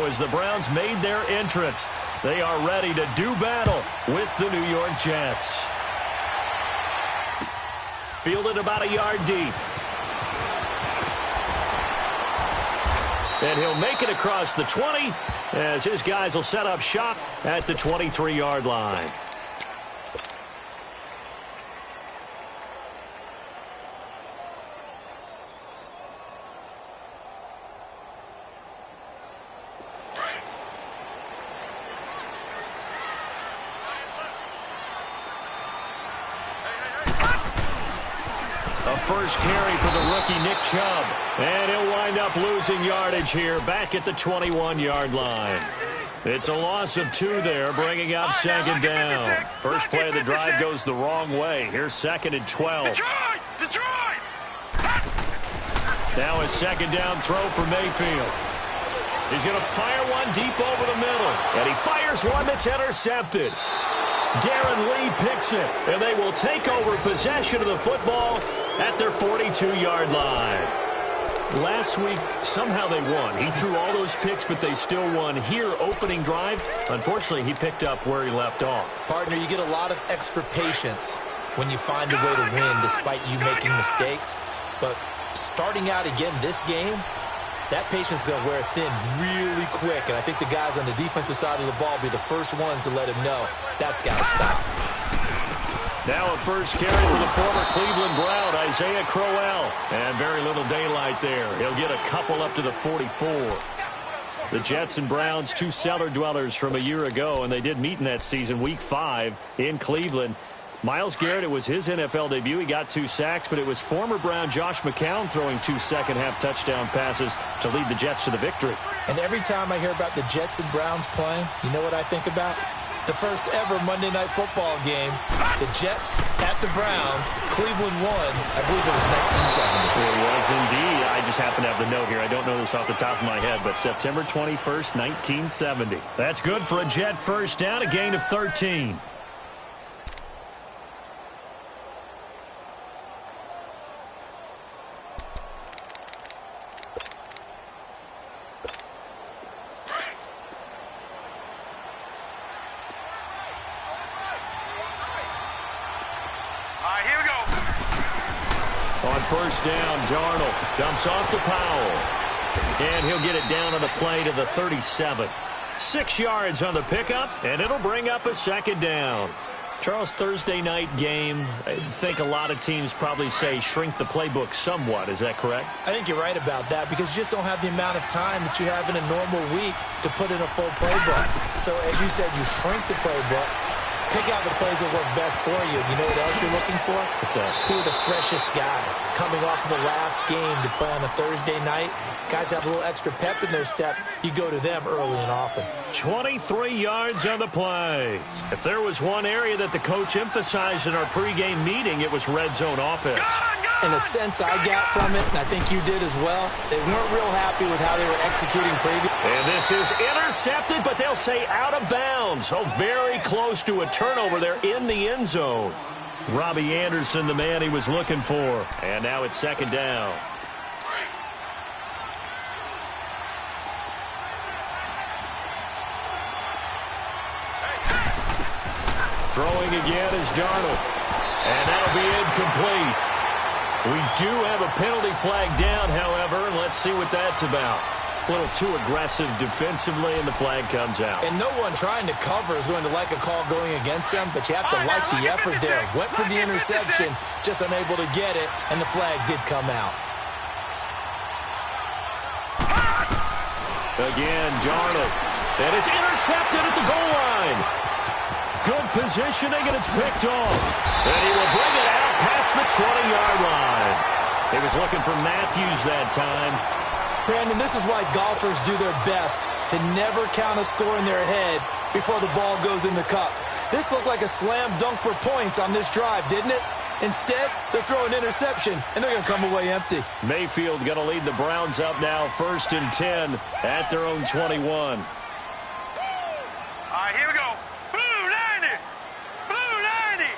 as the Browns made their entrance. They are ready to do battle with the New York Jets. Fielded about a yard deep. And he'll make it across the 20 as his guys will set up shop at the 23-yard line. First carry for the rookie Nick Chubb. And he'll wind up losing yardage here back at the 21-yard line. It's a loss of 2 there, bringing up second down. First play of the drive goes the wrong way. Here's second and 12. Detroit! Now a second down throw for Mayfield. He's going to fire one deep over the middle. And he fires one that's intercepted. Darren Lee picks it, and they will take over possession of the football at their 42-yard line. Last week, somehow they won. He threw all those picks, but they still won. Here, opening drive, unfortunately, he picked up where he left off. Partner, you get a lot of extra patience when you find a way to win despite you making mistakes. But starting out again this game, that patience is going to wear thin really quick. And I think the guys on the defensive side of the ball will be the first ones to let him know that's got to stop. Now a first carry for the former Cleveland Brown, Isaiah Crowell. And very little daylight there. He'll get a couple up to the 44. The Jets and Browns, 2 cellar dwellers from a year ago, and they did meet in that season, Week 5 in Cleveland. Myles Garrett, it was his NFL debut. He got 2 sacks, but it was former Brown Josh McCown throwing 2 second-half touchdown passes to lead the Jets to the victory. And every time I hear about the Jets and Browns playing, you know what I think about? The first ever Monday Night Football game, the Jets at the Browns, Cleveland won. I believe it was 1970. It was indeed. I just happen to have the note here. I don't know this off the top of my head, but September 21st, 1970. That's good for a Jet first down, a gain of 13. First down, Darnold dumps off to Powell. And he'll get it down on the play to the 37. 6 yards on the pickup, and it'll bring up a second down. Charles, Thursday night game, I think a lot of teams probably say shrink the playbook somewhat. Is that correct? I think you're right about that because you just don't have the amount of time that you have in a normal week to put in a full playbook. So, as you said, you shrink the playbook. Pick out the plays that work best for you. You know what else you're looking for? What's that? Who are the freshest guys coming off of the last game to play on a Thursday night? Guys have a little extra pep in their step. You go to them early and often. 23 yards on the play. If there was one area that the coach emphasized in our pregame meeting, it was red zone offense. In a sense I got from it, and I think you did as well, they weren't real happy with how they were executing previous. And this is intercepted, but they'll say out of bounds. Oh, very close to a turnover there in the end zone. Robbie Anderson, the man he was looking for. And now it's second down. Throwing again is Darnold. And that'll be incomplete. We do have a penalty flag down, however, and let's see what that's about. A little too aggressive defensively, and the flag comes out. And no one trying to cover is going to like a call going against them, but you have to like the effort there. Went for the interception, just unable to get it, and the flag did come out. Again, Darnold. And it's intercepted at the goal line. Good positioning, and it's picked off. And he will bring it out past the 20-yard line. He was looking for Matthews that time. Brandon, this is why golfers do their best to never count a score in their head before the ball goes in the cup. This looked like a slam dunk for points on this drive, didn't it? Instead, they're throwing interception, and they're going to come away empty. Mayfield going to lead the Browns up now, 1st and 10 at their own 21. All right, here we go. Blue 90! Blue 90!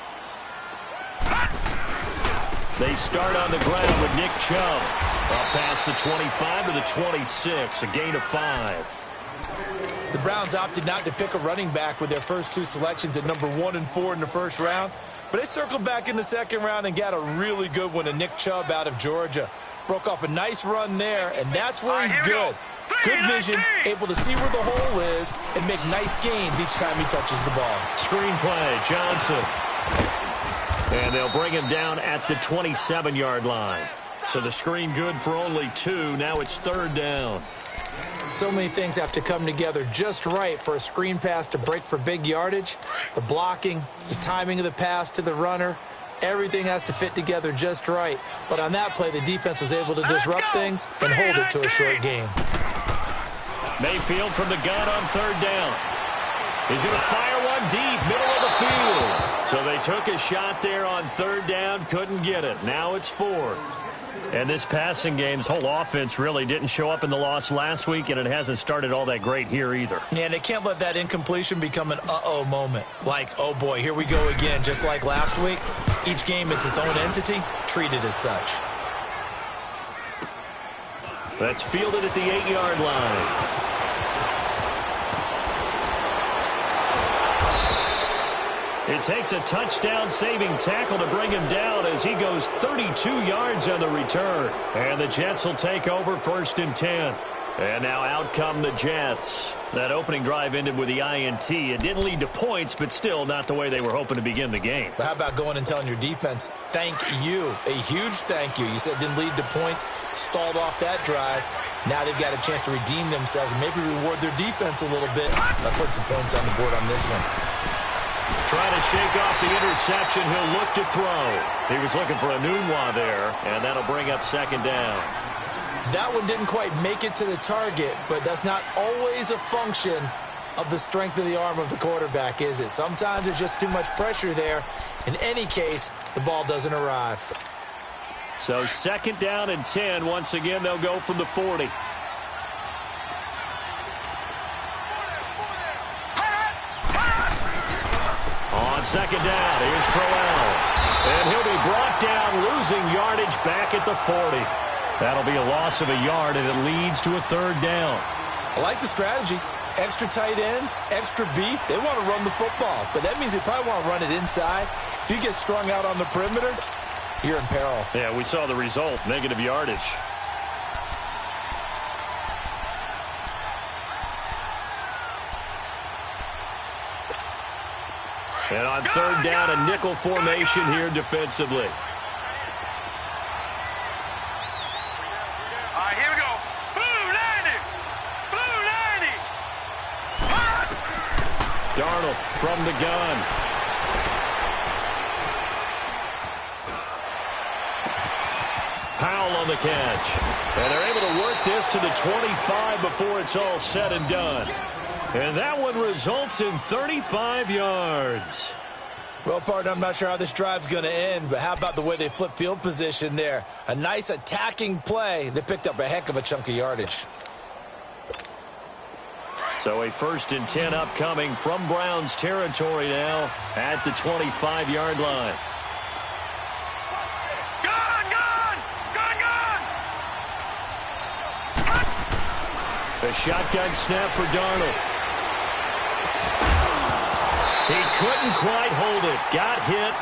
They start on the ground with Nick Chubb. Up past the 25 to the 26, a gain of 5. The Browns opted not to pick a running back with their first two selections at number 1 and 4 in the first round, but they circled back in the second round and got a really good one to Nick Chubb out of Georgia. Broke off a nice run there, and that's where he's good. Good vision, able to see where the hole is and make nice gains each time he touches the ball. Screen play, Johnson. And they'll bring him down at the 27-yard line. So the screen good for only 2. Now it's third down. So many things have to come together just right for a screen pass to break for big yardage. The blocking, the timing of the pass to the runner, everything has to fit together just right. But on that play, the defense was able to disrupt things and hold it to a short game. Mayfield from the gun on third down. He's going to fire one deep, middle of the field. So they took a shot there on third down, couldn't get it. Now it's 4. And this passing game's whole offense really didn't show up in the loss last week, and it hasn't started all that great here either. Yeah, and they can't let that incompletion become an uh-oh moment. Like, oh boy, here we go again, just like last week. Each game is its own entity, treated as such. That's fielded at the 8-yard line. It takes a touchdown-saving tackle to bring him down as he goes 32 yards on the return. And the Jets will take over 1st and 10. And now out come the Jets. That opening drive ended with the INT. It didn't lead to points, but still not the way they were hoping to begin the game. But how about going and telling your defense, thank you, a huge thank you. You said it didn't lead to points, stalled off that drive. Now they've got a chance to redeem themselves and maybe reward their defense a little bit. I'll put some points on the board on this one. Trying to shake off the interception. He'll look to throw. He was looking for a Nunwa there, and that'll bring up 2nd down. That one didn't quite make it to the target, but that's not always a function of the strength of the arm of the quarterback, is it? Sometimes there's just too much pressure there. In any case, the ball doesn't arrive. So 2nd down and 10. Once again, they'll go from the 40. On 2nd down, here's Crowell. And he'll be brought down, losing yardage back at the 40. That'll be a loss of a yard, and it leads to a 3rd down. I like the strategy. Extra tight ends, extra beef. They want to run the football, but that means they probably want to run it inside. If you get strung out on the perimeter, you're in peril. Yeah, we saw the result, negative yardage. And on 3rd down, a nickel formation here defensively. All right, here we go. Blue 90. Blue 90. Darnold from the gun. Powell on the catch. And they're able to work this to the 25 before it's all said and done. And that one results in 35 yards. Well, partner, I'm not sure how this drive's going to end, but how about the way they flip field position there? A nice attacking play. They picked up a heck of a chunk of yardage. So a 1st and 10 upcoming from Browns territory now at the 25-yard line. A shotgun snap for Darnold. He couldn't quite hold it. Got hit.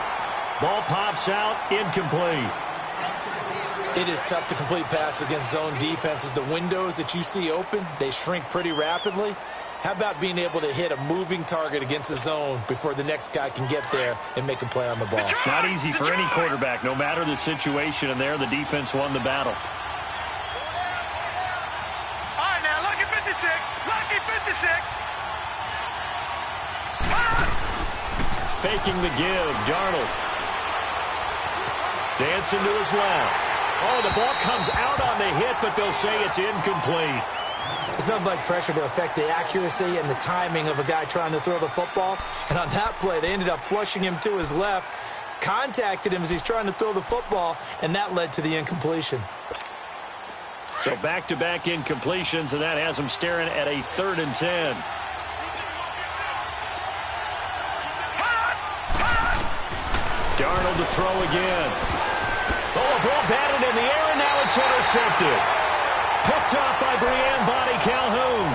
Ball pops out. Incomplete. It is tough to complete passes against zone defenses. The windows that you see open, they shrink pretty rapidly. How about being able to hit a moving target against a zone before the next guy can get there and make a play on the ball? Not easy for any quarterback, no matter the situation, and there the defense won the battle. All right, now, lucky 56. Lucky 56. Faking the give, Darnold. Dancing to his left. Oh, the ball comes out on the hit, but they'll say it's incomplete. It's nothing like pressure to affect the accuracy and the timing of a guy trying to throw the football. And on that play, they ended up flushing him to his left, contacted him as he's trying to throw the football, and that led to the incompletion. So back-to-back incompletions, and that has him staring at a 3rd and 10. Darnold to throw again. Oh, a ball batted in the air, and now it's intercepted. Picked off by Brian Bonnie Calhoun.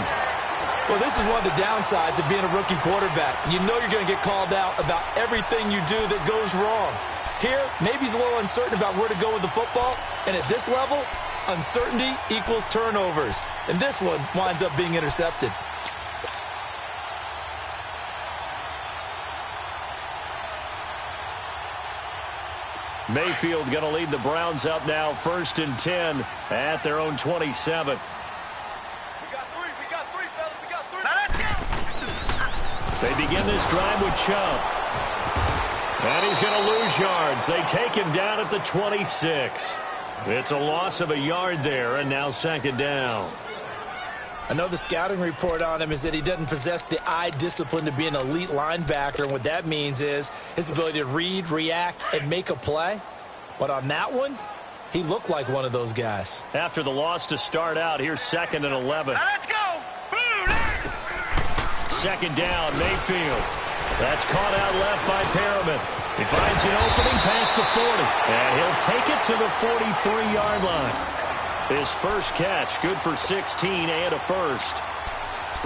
Well, this is one of the downsides of being a rookie quarterback. You know you're going to get called out about everything you do that goes wrong. Here, maybe he's a little uncertain about where to go with the football, and at this level, uncertainty equals turnovers. And this one winds up being intercepted. Mayfield going to lead the Browns up now, 1st and 10 at their own 27. They begin this drive with Chubb. And he's going to lose yards. They take him down at the 26. It's a loss of a yard there, and now 2nd down. I know the scouting report on him is that he doesn't possess the eye discipline to be an elite linebacker. And what that means is his ability to read, react, and make a play. But on that one, he looked like one of those guys. After the loss to start out, here's 2nd and 11. Now let's go. 2nd down, Mayfield. That's caught out left by Perriman. He finds an opening past the 40, and he'll take it to the 43-yard line. His first catch, good for 16 and a first.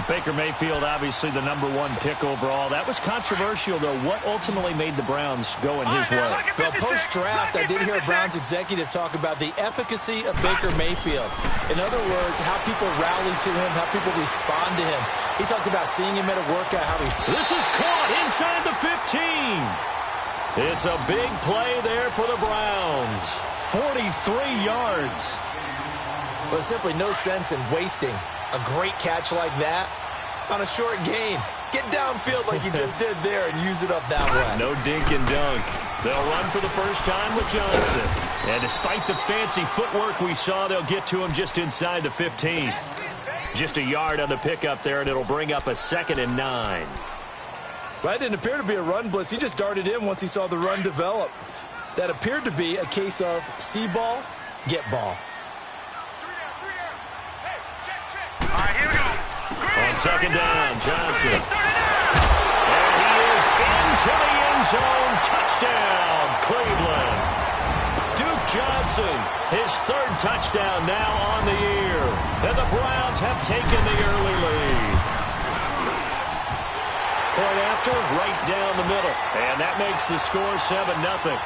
Baker Mayfield, obviously the #1 pick overall. That was controversial, though. What ultimately made the Browns go in his way? Well, post-draft, I did hear a Browns executive talk about the efficacy of Baker Mayfield. In other words, how people rally to him, how people respond to him. He talked about seeing him at a workout, how he... This is caught inside the 15. It's a big play there for the Browns. 43 yards. Well, there's simply no sense in wasting a great catch like that on a short gain. Get downfield like you just did there and use it up that way. No dink and dunk. They'll run for the first time with Johnson. And despite the fancy footwork we saw, they'll get to him just inside the 15. Just a yard on the pickup there, and it'll bring up a 2nd and 9. Well, that didn't appear to be a run blitz. He just darted in once he saw the run develop. That appeared to be a case of see ball, get ball. All right, here we go. On 2nd down, Johnson. And he is into the end zone. Touchdown, Cleveland. Duke Johnson, his 3rd touchdown now on the year. And the Browns have taken the early lead. Point after, right down the middle. And that makes the score 7-0.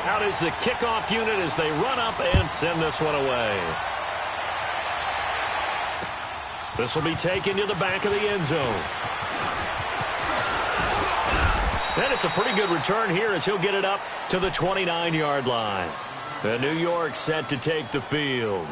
Out is the kickoff unit as they run up and send this one away. This will be taken to the back of the end zone. And it's a pretty good return here as he'll get it up to the 29-yard line. And New York set to take the field.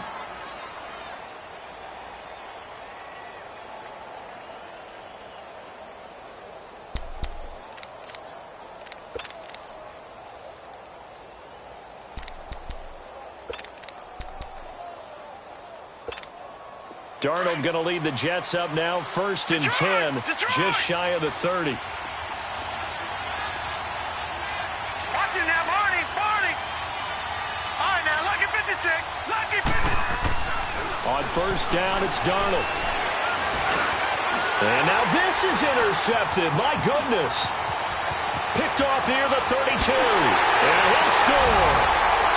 Darnold going to lead the Jets up now, 1st and 10, just shy of the 30. Watch it now, Barney. All right, now, lucky 56. Lucky 56. On 1st down, it's Darnold. And now this is intercepted. My goodness. Picked off near the 32. And he'll score.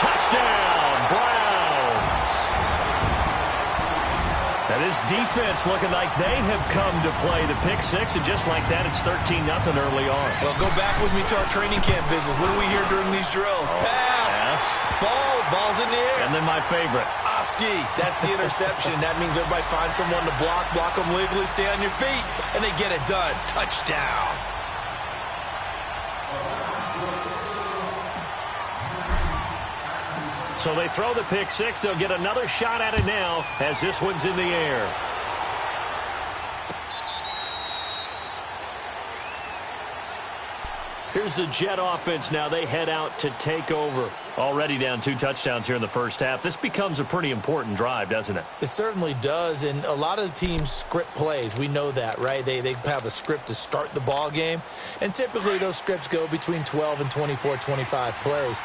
Touchdown, Browns. Now this defense looking like they have come to play the pick 6, and just like that, it's 13-0 early on. Well, go back with me to our training camp visits. What do we hear during these drills? Pass. Ball's in the air. And then my favorite. Oski. That's the interception. That means everybody finds someone to block them legally, stay on your feet, and they get it done. Touchdown. So they throw the pick 6. They'll get another shot at it now as this one's in the air. Here's the Jet offense now. They head out to take over. Already down 2 touchdowns here in the first half. This becomes a pretty important drive, doesn't it? It certainly does, and a lot of the teams script plays. We know that, right? They have a script to start the ball game, and typically those scripts go between 12 and 24, 25 plays.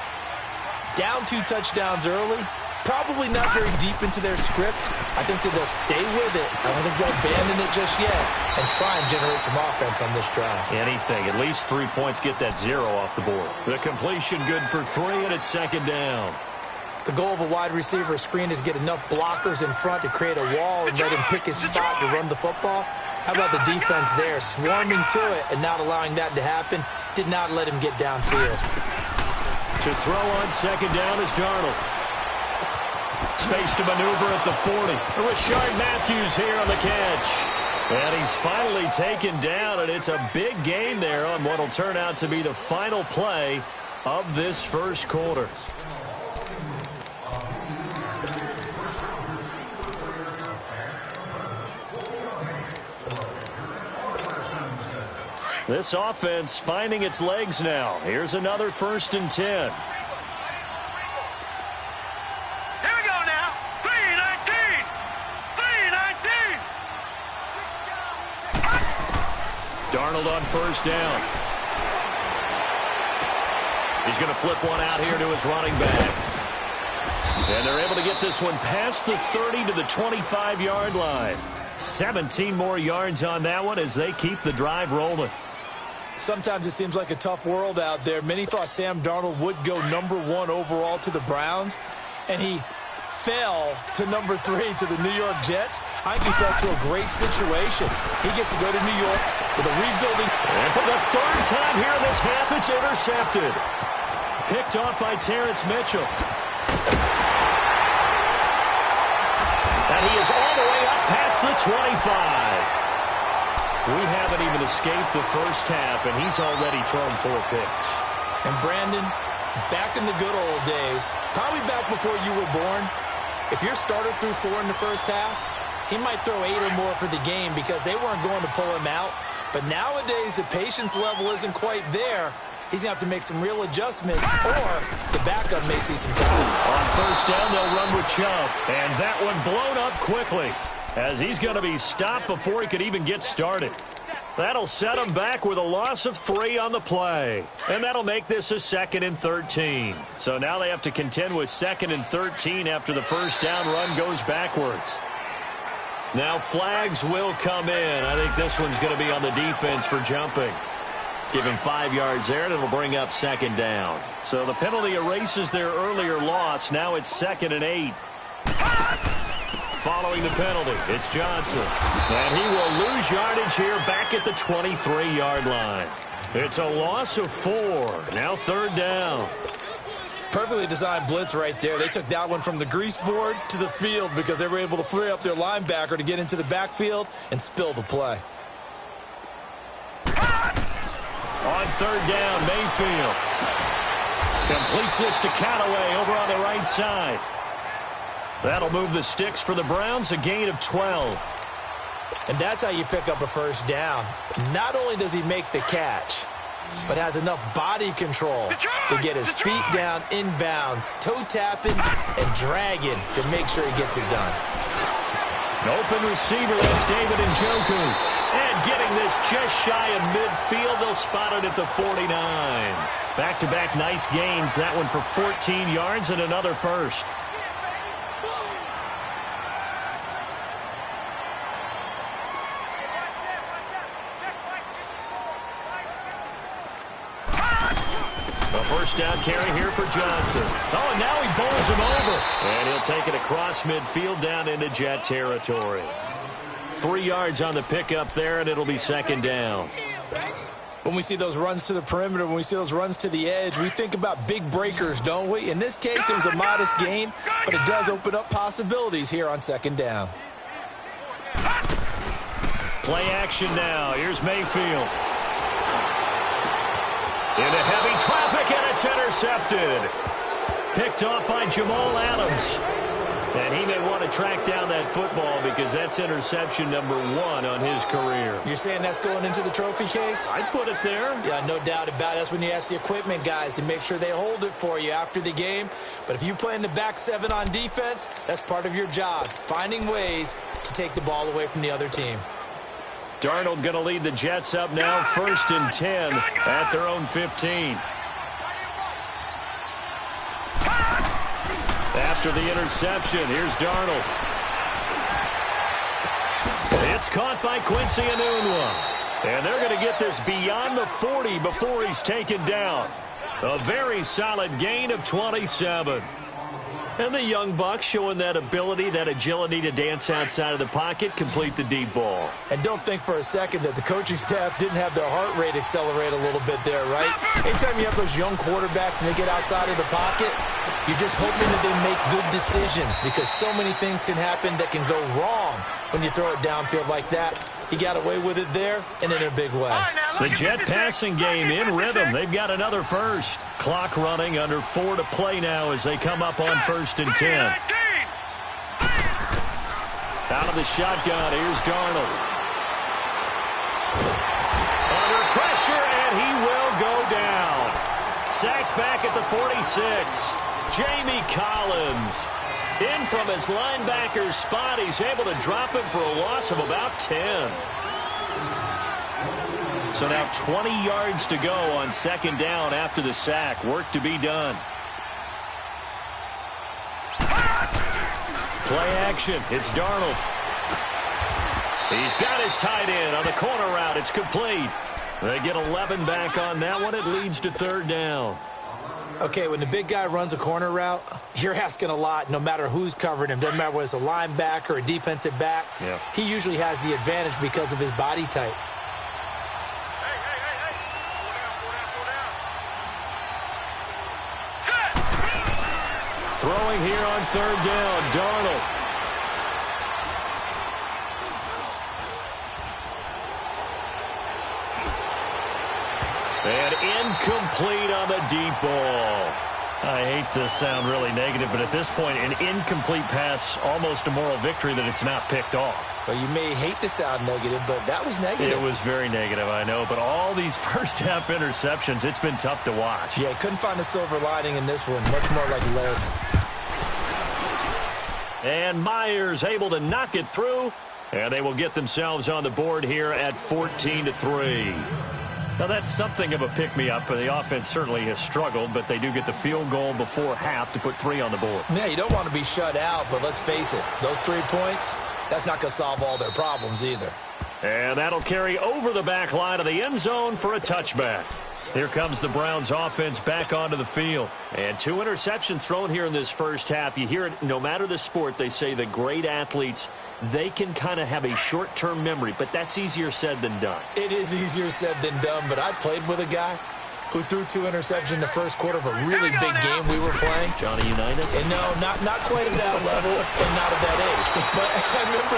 Down 2 touchdowns early, Probably not very deep into their script. I think that they'll stay with it. I don't think they'll abandon it just yet and try and generate some offense on this drive. Anything. At least 3 points, get that 0 off the board. The completion good for 3, and it's second down. The goal of a wide receiver screen is get enough blockers in front to create a wall and let him pick his spot to run the football. How about the defense there, swarming to it and not allowing that to happen? Did not let him get downfield. To throw on second down is Darnold. Space to maneuver at the 40. Rashard Matthews here on the catch. And he's finally taken down, and it's a big gain there on what will turn out to be the final play of this first quarter. This offense finding its legs now. Here's another 1st and 10. Darnold on 1st down. He's going to flip one out here to his running back. And they're able to get this one past the 30 to the 25-yard line. 17 more yards on that one as they keep the drive rolling. Sometimes it seems like a tough world out there. Many thought Sam Darnold would go #1 overall to the Browns, and he fell to #3 to the New York Jets. I think he fell to a great situation. He gets to go to New York with a rebuilding. And for the 3rd time here in this half, it's intercepted. Picked off by Terrence Mitchell. And he is all the way up past the 25. We haven't even escaped the first half, and he's already thrown 4 picks. And Brandon, back in the good old days, probably back before you were born, if your starter threw 4 in the first half, he might throw 8 or more for the game because they weren't going to pull him out. But nowadays, the patience level isn't quite there. He's going to have to make some real adjustments, or the backup may see some time. On 1st down, they'll run with Chubb. And that one blown up quickly as he's going to be stopped before he could even get started. That'll set him back with a loss of 3 on the play. And that'll make this a 2nd and 13. So now they have to contend with 2nd and 13 after the 1st down run goes backwards. Now flags will come in. I think this one's going to be on the defense for jumping. Give him 5 yards there, and it'll bring up 2nd down. So the penalty erases their earlier loss. Now it's 2nd and 8. Following the penalty, it's Johnson. And he will lose yardage here back at the 23-yard line. It's a loss of 4. Now 3rd down. Perfectly designed blitz right there. They took that one from the grease board to the field because they were able to free up their linebacker to get into the backfield and spill the play. On 3rd down, Mayfield completes this to Callaway over on the right side. That'll move the sticks for the Browns, a gain of 12. And that's how you pick up a 1st down. Not only does he make the catch, but has enough body control to get his feet down inbounds, toe tapping and dragging to make sure he gets it done. An open receiver, that's David Njoku. And getting this just shy of midfield, they'll spot it at the 49. Back-to-back nice gains, that one for 14 yards and another 1st. A 1st down carry here for Johnson. Oh, and now he bowls him over. And he'll take it across midfield down into Jet territory. 3 yards on the pickup there, and it'll be 2nd down. When we see those runs to the perimeter, when we see those runs to the edge, we think about big breakers, don't we? In this case, it was a modest gain, but it does open up possibilities here on 2nd down. Play action now. Here's Mayfield. Into heavy traffic, and it's intercepted. Picked off by Jamal Adams. And he may want to track down that football because that's interception number 1 on his career. You're saying that's going into the trophy case? I'd put it there. Yeah, no doubt about it. That's when you ask the equipment guys to make sure they hold it for you after the game. But if you play in the back 7 on defense, that's part of your job, finding ways to take the ball away from the other team. Darnold going to lead the Jets up now, 1st and 10 at their own 15. After the interception, here's Darnold. It's caught by Quincy Enunwa. And they're going to get this beyond the 40 before he's taken down. A very solid gain of 27. And the young buck showing that ability, that agility to dance outside of the pocket, complete the deep ball. And don't think for a second that the coaching staff didn't have their heart rate accelerate a little bit there, right? Anytime you have those young quarterbacks and they get outside of the pocket, you're just hoping that they make good decisions because so many things can happen that can go wrong when you throw it downfield like that. He got away with it there and in a big way. The Jet passing game in rhythm. They've got another first. Clock running, under 4 to play now as they come up on 1st and 10. Out of the shotgun, here's Darnold. Under pressure, and he will go down. Sacked back at the 46. Jamie Collins. In from his linebacker's spot, he's able to drop him for a loss of about 10. So now 20 yards to go on 2nd down after the sack. Work to be done. Play action. It's Darnold. He's got his tight end on the corner route. It's complete. They get 11 back on that one. It leads to 3rd down. Okay, when the big guy runs a corner route, you're asking a lot no matter who's covering him. Doesn't matter whether it's a linebacker or a defensive back. Yeah. He usually has the advantage because of his body type. Throwing here on 3rd down, Darnold. And incomplete on the deep ball. I hate to sound really negative, but at this point, an incomplete pass, almost a moral victory that it's not picked off. Well, you may hate to sound negative, but that was negative. It was very negative, I know. But all these first-half interceptions, it's been tough to watch. Yeah, couldn't find a silver lining in this one. Much more like lead. And Myers able to knock it through. And they will get themselves on the board here at 14-3. Now, that's something of a pick-me-up. The offense certainly has struggled, but they do get the field goal before half to put 3 on the board. Yeah, you don't want to be shut out, but let's face it. Those 3 points, that's not going to solve all their problems either. And that'll carry over the back line of the end zone for a touchback. Here comes the Browns offense back onto the field. And 2 interceptions thrown here in this first half. You hear it, no matter the sport, they say the great athletes, they can kind of have a short-term memory, but that's easier said than done. It is easier said than done, but I played with a guy who threw 2 interceptions in the first quarter of a really big game we were playing. Johnny Unitas? And no, not quite at that level and not at that age. But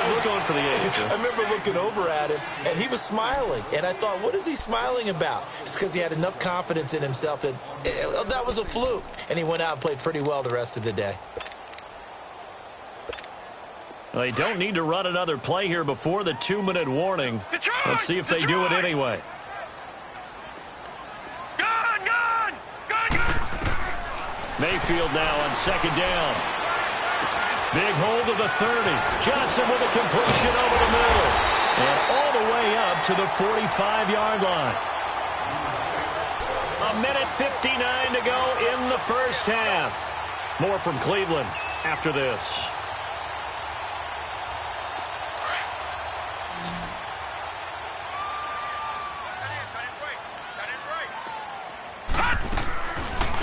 I was going for the age. I remember looking over at him, and he was smiling. And I thought, what is he smiling about? It's because he had enough confidence in himself that that was a fluke. And he went out and played pretty well the rest of the day. They don't need to run another play here before the 2-minute warning. Let's see if they do it anyway. Mayfield now on 2nd down. Big hold of the 30. Johnson with a completion over the middle. And all the way up to the 45-yard line. 1:59 to go in the first half. More from Cleveland after this.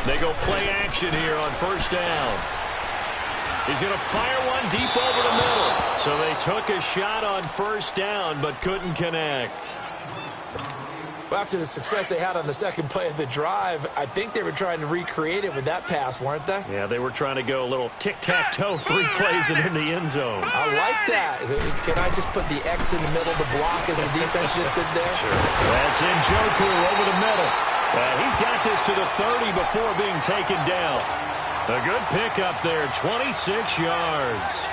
They go play action here on 1st down. He's going to fire one deep over the middle. So they took a shot on 1st down but couldn't connect. Well, after the success they had on the second play of the drive, I think they were trying to recreate it with that pass, weren't they? Yeah, they were trying to go a little tic-tac-toe, 3 plays and in the end zone. I like that. Can I just put the X in the middle of the block as the defense just did there? Sure. That's Njoku over the middle. He's got this to the 30 before being taken down. A good pickup there, 26 yards.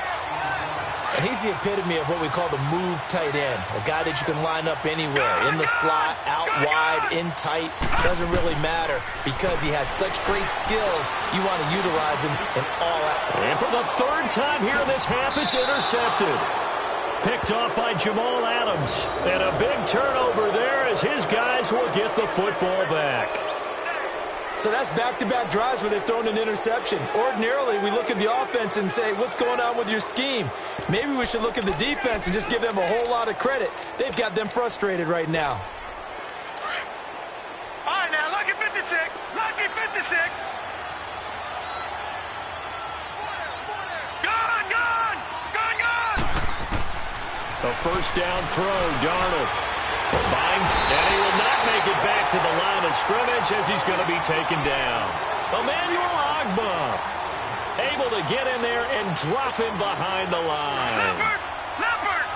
And he's the epitome of what we call the move tight end, a guy that you can line up anywhere, in the slot, out wide, in tight. Doesn't really matter because he has such great skills. You want to utilize him in all that. And for the 3rd time here in this half, it's intercepted. Picked off by Jamal Adams. And a big turnover there as his guys will get the football back. So that's back-to-back drives where they've thrown an interception. Ordinarily, we look at the offense and say, what's going on with your scheme? Maybe we should look at the defense and just give them a whole lot of credit. They've got them frustrated right now. All right, now, lucky 56. Lucky 56. Gone, gone. Gone, gone. A first down throw, Darnold. Binds, and he will not make it back to the line of scrimmage as he's going to be taken down. Emmanuel Ogbah able to get in there and drop him behind the line. Leopard!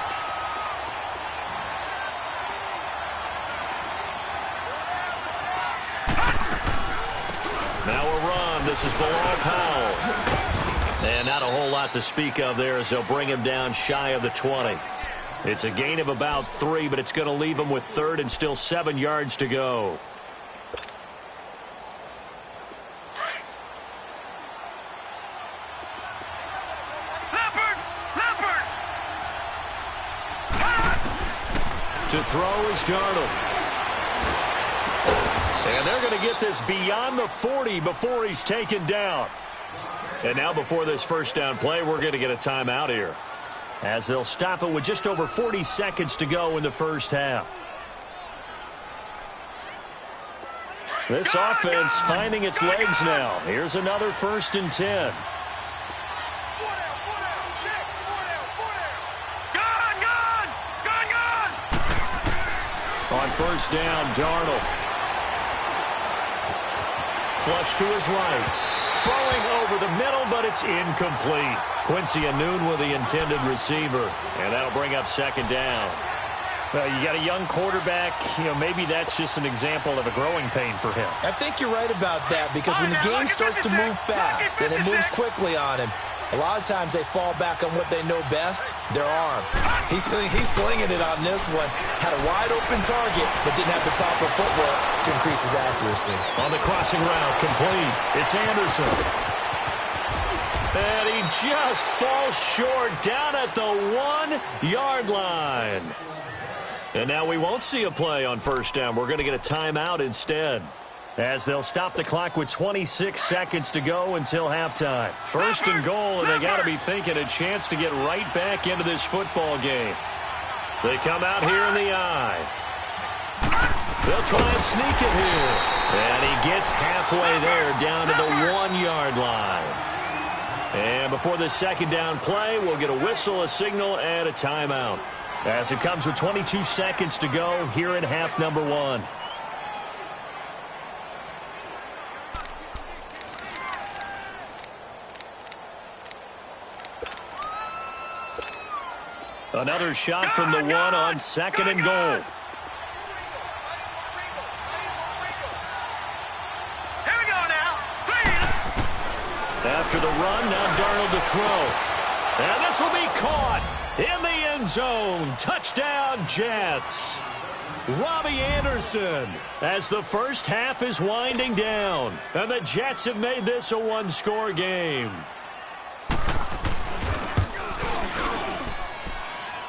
Now a run. This is Bilal Powell. And not a whole lot to speak of there as they'll bring him down shy of the 20. It's a gain of about 3, but it's going to leave him with 3rd and still 7 yards to go. Leopard! Leopard! To throw is Darnold. And they're going to get this beyond the 40 before he's taken down. And now before this first down play, we're going to get a timeout here, as they'll stop it with just over 40 seconds to go in the first half. This offense finding its legs now. Here's another 1st and 10. Gone, gone! Gone, gone! On first down, Darnold. Flush to his right. Throwing over the middle, but it's incomplete. Quincy Anoon with the intended receiver, and that'll bring up 2nd down. Well, you got a young quarterback. Maybe that's just an example of a growing pain for him. I think you're right about that, because when the game starts to move fast and it moves quickly on him, a lot of times they fall back on what they know best, their arm. He's slinging it on this one. Had a wide-open target, but didn't have the proper footwork to increase his accuracy. On the crossing route, complete. It's Anderson. And he just falls short down at the 1-yard line. And now we won't see a play on first down. We're going to get a timeout instead, as they'll stop the clock with 26 seconds to go until halftime. 1st and goal, and they got to be thinking a chance to get right back into this football game. They come out here in the eye. They'll try and sneak it here. And he gets halfway there down to the 1-yard line. And before this 2nd down play, we'll get a whistle, a signal, and a timeout, as it comes with 22 seconds to go here in half number 1. Another shot from the 1 on 2nd and goal. Here we go now. After the run, now Darnold to throw. And this will be caught in the end zone. Touchdown, Jets. Robbie Anderson, as the first half is winding down. And the Jets have made this a 1-score game.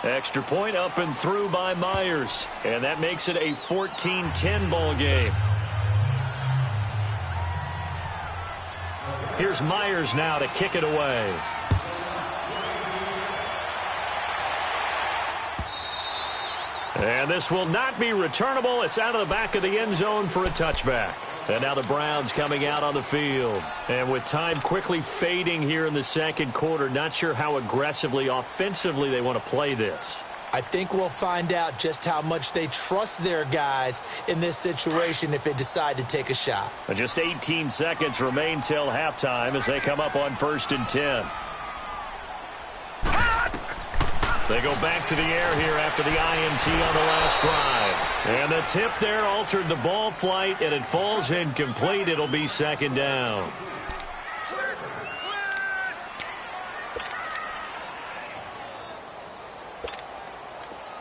Extra point up and through by Myers. And that makes it a 14-10 ball game. Here's Myers now to kick it away. And this will not be returnable. It's out of the back of the end zone for a touchback. And now the Browns coming out on the field. And with time quickly fading here in the 2nd quarter, not sure how aggressively, offensively they want to play this. I think we'll find out just how much they trust their guys in this situation if they decide to take a shot. And just 18 seconds remain till halftime as they come up on 1st and 10. They go back to the air here after the INT on the last drive. And the tip there altered the ball flight, and it falls incomplete. It'll be 2nd down.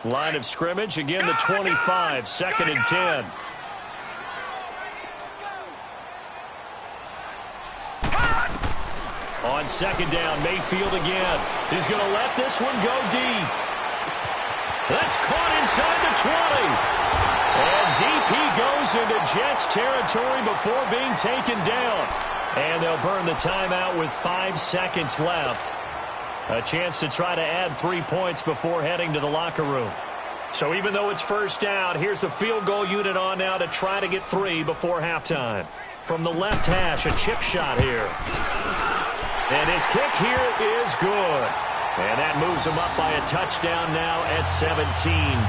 Line of scrimmage, again the 25, 2nd and 10. On 2nd down, Mayfield again. He's going to let this one go deep. That's caught inside the 20. And deep he goes into Jets territory before being taken down. And they'll burn the timeout with 5 seconds left. A chance to try to add 3 points before heading to the locker room. So even though it's first down, here's the field goal unit on now to try to get 3 before halftime. From the left hash, a chip shot here. And his kick here is good. And that moves him up by a touchdown now at 17-10.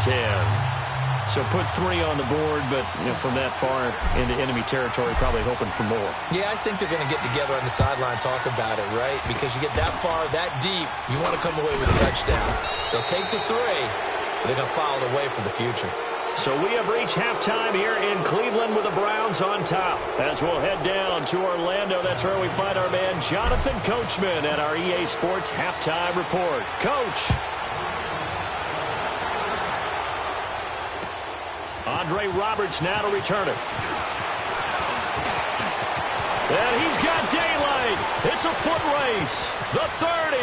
So put 3 on the board, but from that far into enemy territory, probably hoping for more. Yeah, I think they're going to get together on the sideline, talk about it, right? Because you get that far, that deep, you want to come away with a touchdown. They'll take the 3, but they're going to file it away for the future. So we have reached halftime here in Cleveland with the Browns on top. As we'll head down to Orlando, that's where we find our man Jonathan Coachman at our EA Sports Halftime Report. Coach. Andre Roberts now to return it. And he's got daylight. It's a foot race. The 30.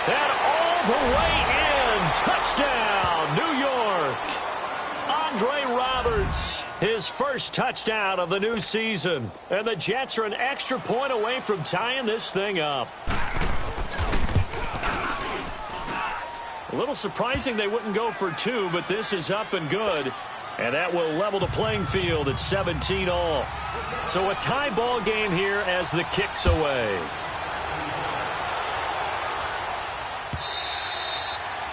And all the way in. Touchdown, New York. Andre Roberts, his first touchdown of the new season. And the Jets are an extra point away from tying this thing up. A little surprising they wouldn't go for 2, but this is up and good. And that will level the playing field at 17 all. So a tie ball game here as the kick's away.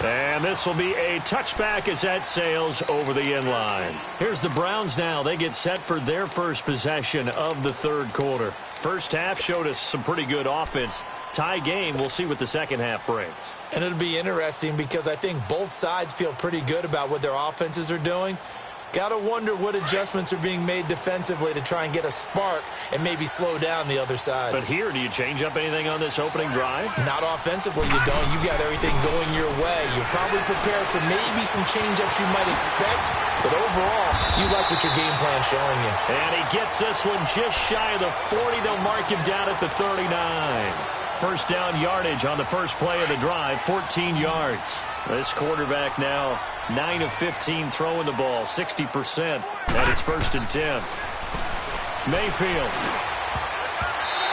And this will be a touchback as that sails over the end line. Here's the Browns now. They get set for their first possession of the third quarter. First half showed us some pretty good offense. Tie game, we'll see what the second half brings. And it'll be interesting because I think both sides feel pretty good about what their offenses are doing. Got to wonder what adjustments are being made defensively to try and get a spark and maybe slow down the other side. But here, do you change up anything on this opening drive? Not offensively, you don't. You got everything going your way. You're probably prepared for maybe some change-ups you might expect, but overall, you like what your game plan's showing you. And he gets this one just shy of the 40. They'll mark him down at the 39. First down yardage on the first play of the drive, 14 yards. This quarterback now 9 of 15 throwing the ball, 60%, and it's 1st and 10. Mayfield.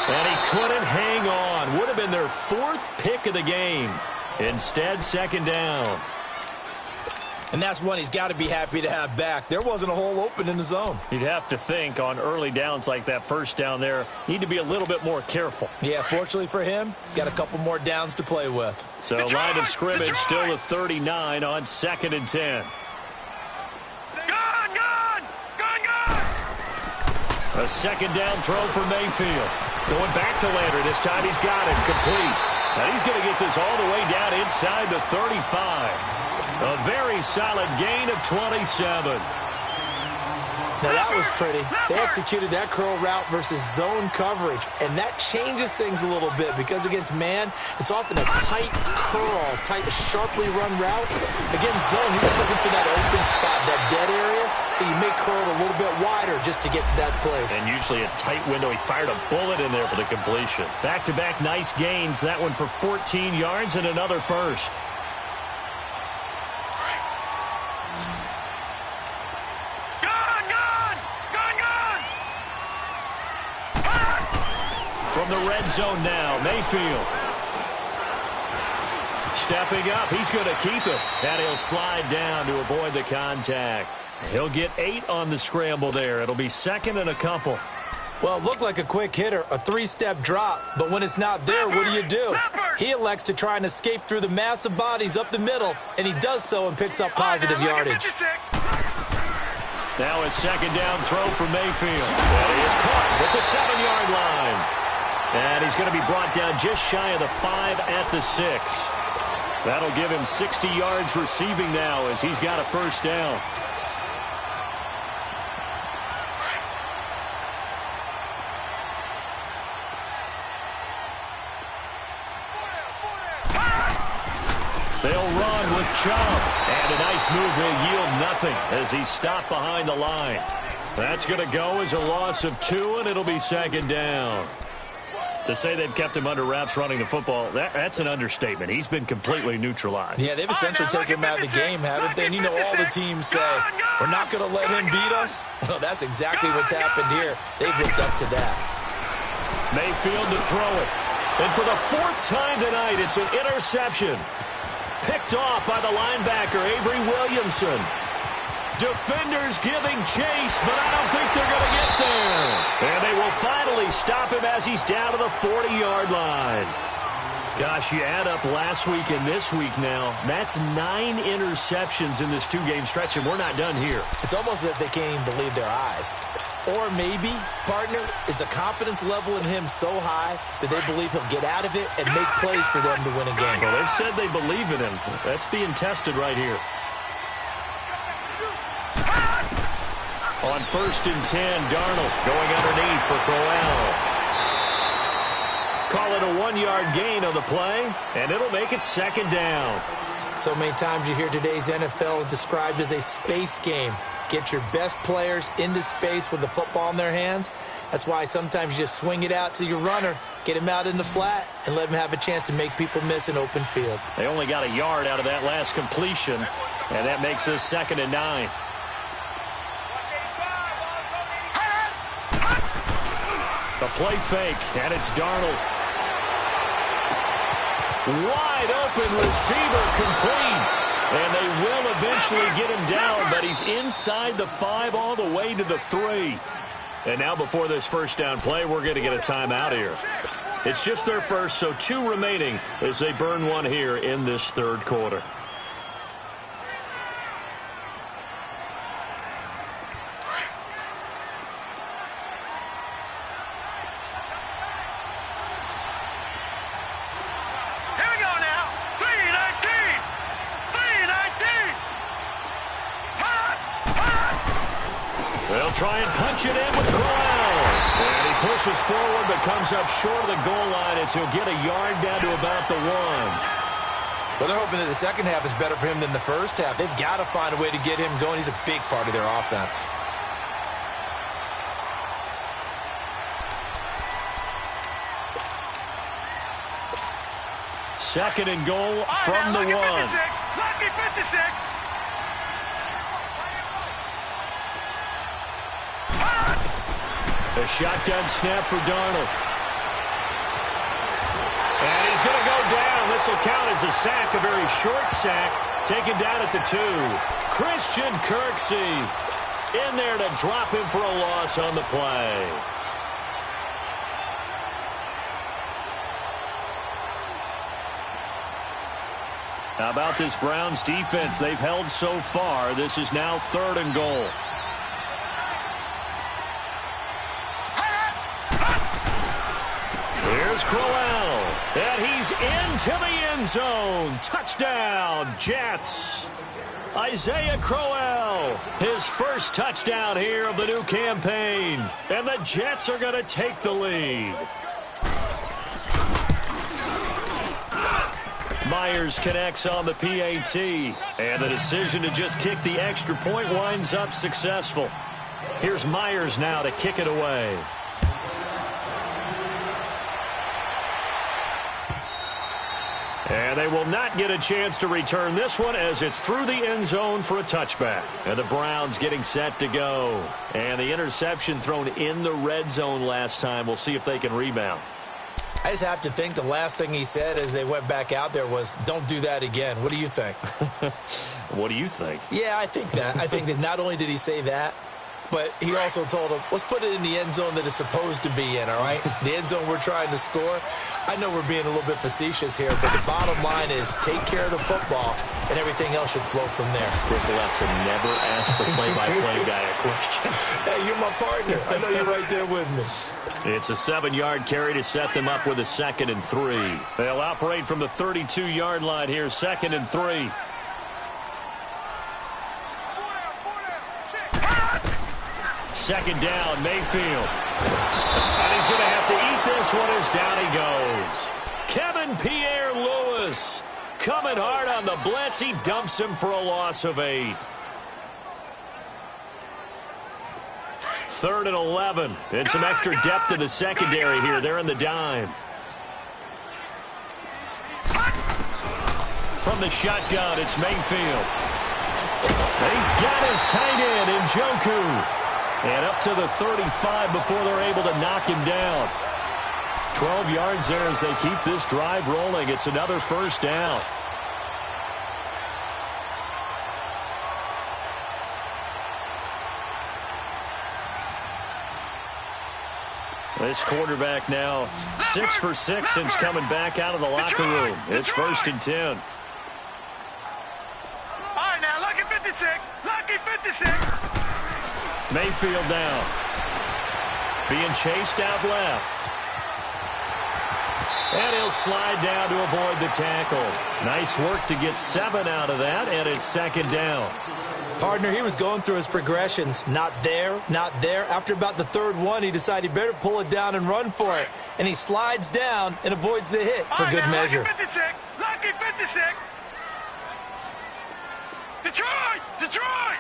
And he couldn't hang on. Would have been their 4th pick of the game. Instead, 2nd down. And that's one he's got to be happy to have back. There wasn't a hole open in the zone. You'd have to think on early downs like that first down there, need to be a little bit more careful. Yeah, fortunately for him, got a couple more downs to play with. So Detroit, line of scrimmage Detroit. still a 39 on 2nd and 10. Gone! A 2nd down throw for Mayfield. Going back to Landry. This time he's got it complete. And he's going to get this all the way down inside the 35. A very solid gain of 27. Now, that was pretty. They executed that curl route versus zone coverage, and that changes things a little bit because against man, it's often a tight curl, tight, sharply run route. Against zone, you're just looking for that open spot, that dead area, so you make curl a little bit wider just to get to that place. And usually a tight window. He fired a bullet in there for the completion. Back-to-back nice gains. That one for 14 yards and another first. From the red zone now, Mayfield. Stepping up, he's going to keep it. And he'll slide down to avoid the contact. He'll get 8 on the scramble there. It'll be 2nd and a couple. Well, it looked like a quick hitter, a 3-step drop. But when it's not there, what do? He elects to try and escape through the massive bodies up the middle, and he does so and picks up positive yardage. Now a 2nd down throw for Mayfield. And he is caught at the 7-yard line. And he's going to be brought down just shy of the 5 at the 6. That'll give him 60 yards receiving now as he's got a first down. They'll run with Chubb. And a nice move will yield nothing as he's stopped behind the line. That's going to go as a loss of 2, and it'll be 2nd down. To say they've kept him under wraps running the football, that's an understatement. He's been completely neutralized. Yeah, they've essentially taken him out of the game, haven't they? And you know all the teams say, we're not going to let him beat us. Well, that's exactly what's happened here. They've lived up to that. Mayfield to throw it. And for the 4th time tonight, it's an interception. Picked off by the linebacker, Avery Williamson. Defenders giving chase, but I don't think they're going to get there. And they will finally stop him as he's down to the 40-yard line. Gosh, you add up last week and this week now, that's 9 interceptions in this 2-game stretch, and we're not done here. It's almost as if they can't even believe their eyes. Or maybe, partner, is the confidence level in him so high that they believe he'll get out of it and make plays for them to win a game. Well, they've said they believe in him. That's being tested right here. On 1st and 10, Darnold going underneath for Crowell. Call it a 1-yard gain on the play, and it'll make it 2nd down. So many times you hear today's NFL described as a space game. Get your best players into space with the football in their hands. That's why sometimes you just swing it out to your runner, get him out in the flat, and let him have a chance to make people miss an open field. They only got a yard out of that last completion, and that makes this 2nd and 9. The play fake, and it's Darnold. Wide open receiver complete. And they will eventually get him down, but he's inside the 5 all the way to the 3. And now before this first down play, we're going to get a timeout here. It's just their first, so 2 remaining as they burn one here in this 3rd quarter. They'll try and punch it in with Crowell. And he pushes forward but comes up short of the goal line as he'll get a yard down to about the 1. Well, they're hoping that the second half is better for him than the first half. They've got to find a way to get him going. He's a big part of their offense. Second and goal from the 1. Lucky 56. A shotgun snap for Darnold. And he's going to go down. This will count as a sack, a very short sack, taken down at the 2. Christian Kirksey in there to drop him for a loss on the play. How about this Browns defense? They've held so far. This is now 3rd and goal. Here's Crowell, and he's into the end zone. Touchdown, Jets. Isaiah Crowell, his first touchdown here of the new campaign. And the Jets are going to take the lead. Myers connects on the PAT, and the decision to just kick the extra point winds up successful. Here's Myers now to kick it away. And they will not get a chance to return this one as it's through the end zone for a touchback. And the Browns getting set to go. And the interception thrown in the red zone last time. We'll see if they can rebound. I just have to think the last thing he said as they went back out there was, don't do that again. What do you think? What do you think? Yeah, I think that. I think that not only did he say that, but he also told him, let's put it in the end zone that it's supposed to be in, all right? The end zone we're trying to score. I know we're being a little bit facetious here, but the bottom line is take care of the football, and everything else should flow from there. Quick lesson, never ask the play-by-play guy a question. Hey, you're my partner. I know you're right there with me. It's a 7-yard carry to set them up with a 2nd and 3. They'll operate from the 32-yard line here, 2nd and 3. Second down, Mayfield. And he's going to have to eat this one as down he goes. Kevin Pierre-Louis coming hard on the blitz. He dumps him for a loss of 8. 3rd and 11. And some extra depth in the secondary here. They're in the dime. From the shotgun, it's Mayfield. He's got his tight end in Njoku. And up to the 35 before they're able to knock him down. 12 yards there as they keep this drive rolling. It's another first down. This quarterback now 6 for 6 since coming back out of the locker room. It's 1st and 10. All right, now, lucky 56. Lucky 56. Mayfield now. Being chased out left. And he'll slide down to avoid the tackle. Nice work to get 7 out of that, and it's 2nd down. Partner, he was going through his progressions. Not there, not there. After about the 3rd one, he decided he better pull it down and run for it. And he slides down and avoids the hit for good measure. Lucky 56. Lucky 56. Detroit! Detroit!